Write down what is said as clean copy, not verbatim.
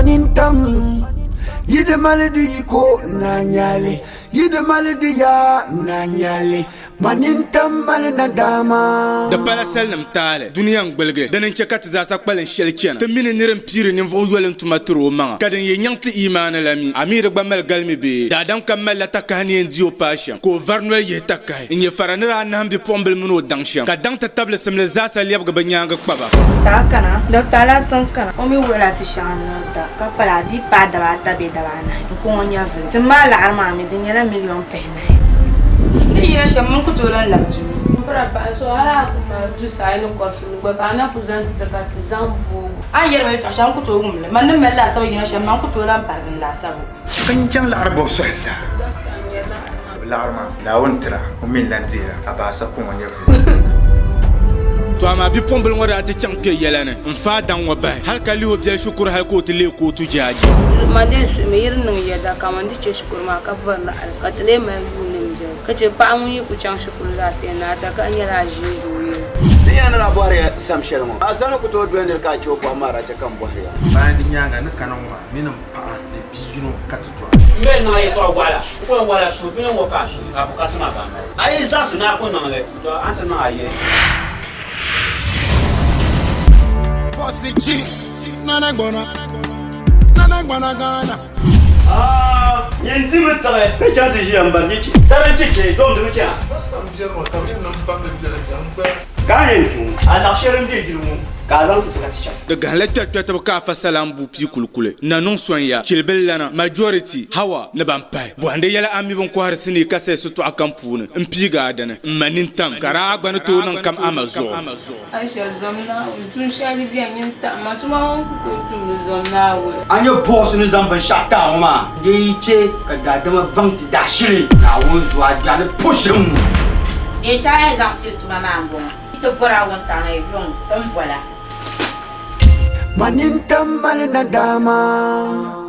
manintam yide malidi ko nanyale yide malidi ya nanyale manintam malina dama da palasal nam tale duniya ngbelge danin chekat za sa kpalen shelchena te mini niren pire nin vo yolen tumatro manga kaden ye nyangti imana lami amir gbamal galmi be dadan kamal la takani en dio pasha ko varno ye takai inye faranira na hambi pombel muno dangshan ka dang ta table semle za sa liab ga banyanga kpaba sta kana docteur la son kana o mi wala ti shana da ka para di pa da ta be da bana ko nya vle te mala arma mi dinya la million pena ni ina shamun ku tolan labju para so ala kuma ju sai no ko su ba kana puzan ta ka zambu an yarba ta shan ku to gumle man nan malla sabu ina shamun ku tolan pargin la sabu kan kan l'arbo suhsa l'arma la ontra o min lantira abasa ko nya vle to ama bi pombel ngora ati chanke yelane mfa dan wa bay hal kali ho biya shukuru hal ko tele ko tu jaji mande su me yirin nan yada kamandi ce shukuru ma ka varla ka tele mai bunin je kace ba mun yi ku can shukuru da ta na ta kan yala jinduye ni yana na bwari sam shelmo asana ku to duende ka cho ko amara ta kan bwari ba ndi nyanga na kanonwa minam pa ne biyino katutwa mbe na ye to wala su bi no ka su ka ko ka tuma ba ai za su na ko na le to anta na aye Posichi nana gbona gana yenti mutare pe chati ji ambarni chi tare chi don du cha basta mjermo tamim nam pamle bjele jamba ka yentu ala sherem de giru ka zan ta ta daga halatta ta ka fa salam bu pi kulkule nanon sonya kilbellana majority hawa na bampai bu ande yala ami bon ko har sini ka sai sutu akan puna mpiga adana manintam kara gbanu to nan kam amazo aisha zomna tun shali biyan yin ta ma tuma ku tun zomna we anyo boss ni zamba shata ma ye ce ka dadama bank da shiri na won zuwa da pushin e sha zam ti tuma ma bon to bora won ta na e bon tam voilà manintam malina dama